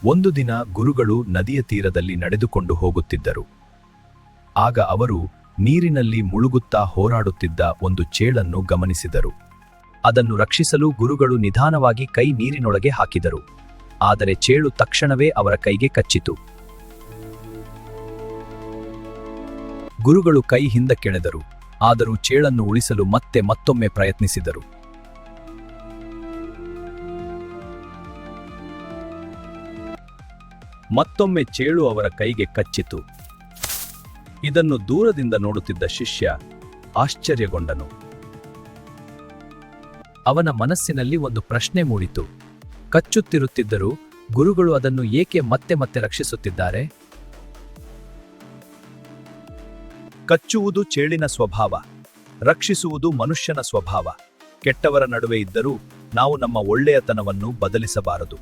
ಒಂದು ದಿನ ಗುರುಗಳು ನದಿಯ ತೀರದಲ್ಲಿ ನಡೆದುಕೊಂಡು ಹೋಗುತ್ತಿದ್ದರು. ಆಗ ಅವರು ನೀರಿನಲ್ಲಿ ಮುಳುಗುತ್ತಾ ಹೋರಾಡುತ್ತಿದ್ದ ಒಂದು ಚೇಳನ್ನು ಗಮನಿಸಿದರು. ಅದನ್ನು ರಕ್ಷಿಸಲು ಗುರುಗಳು ನಿಧಾನವಾಗಿ ಕೈ ನೀರಿನೊಳಗೆ ಹಾಕಿದರು. ಆದರೆ ಚೇಳು ತಕ್ಷಣವೇ ಅವರ ಕೈಗೆ ಕಚ್ಚಿತು. ಗುರುಗಳು ಕೈ ಹಿಂದಕ್ಕೆಳೆದರು, ಆದರೂ ಚೇಳನ್ನು ಉಳಿಸಲು ಮತ್ತೊಮ್ಮೆ ಪ್ರಯತ್ನಿಸಿದರು. ಮತ್ತೊಮ್ಮೆ ಚೇಳು ಅವರ ಕೈಗೆ ಕಚ್ಚಿತು. ಇದನ್ನು ದೂರದಿಂದ ನೋಡುತ್ತಿದ್ದ ಶಿಷ್ಯ ಆಶ್ಚರ್ಯಗೊಂಡನು. ಅವನ ಮನಸ್ಸಿನಲ್ಲಿ ಒಂದು ಪ್ರಶ್ನೆ ಮೂಡಿತು. ಕಚ್ಚುತ್ತಿರುತ್ತಿದ್ದರೂ ಗುರುಗಳು ಅದನ್ನು ಏಕೆ ಮತ್ತೆ ರಕ್ಷಿಸುತ್ತಿದ್ದಾರೆ? ಕಚ್ಚುವುದು ಚೇಳಿನ ಸ್ವಭಾವ, ರಕ್ಷಿಸುವುದು ಮನುಷ್ಯನ ಸ್ವಭಾವ. ಕೆಟ್ಟವರ ನಡುವೆ ಇದ್ದರೂ ನಾವು ನಮ್ಮ ಒಳ್ಳೆಯತನವನ್ನು ಬದಲಿಸಬಾರದು.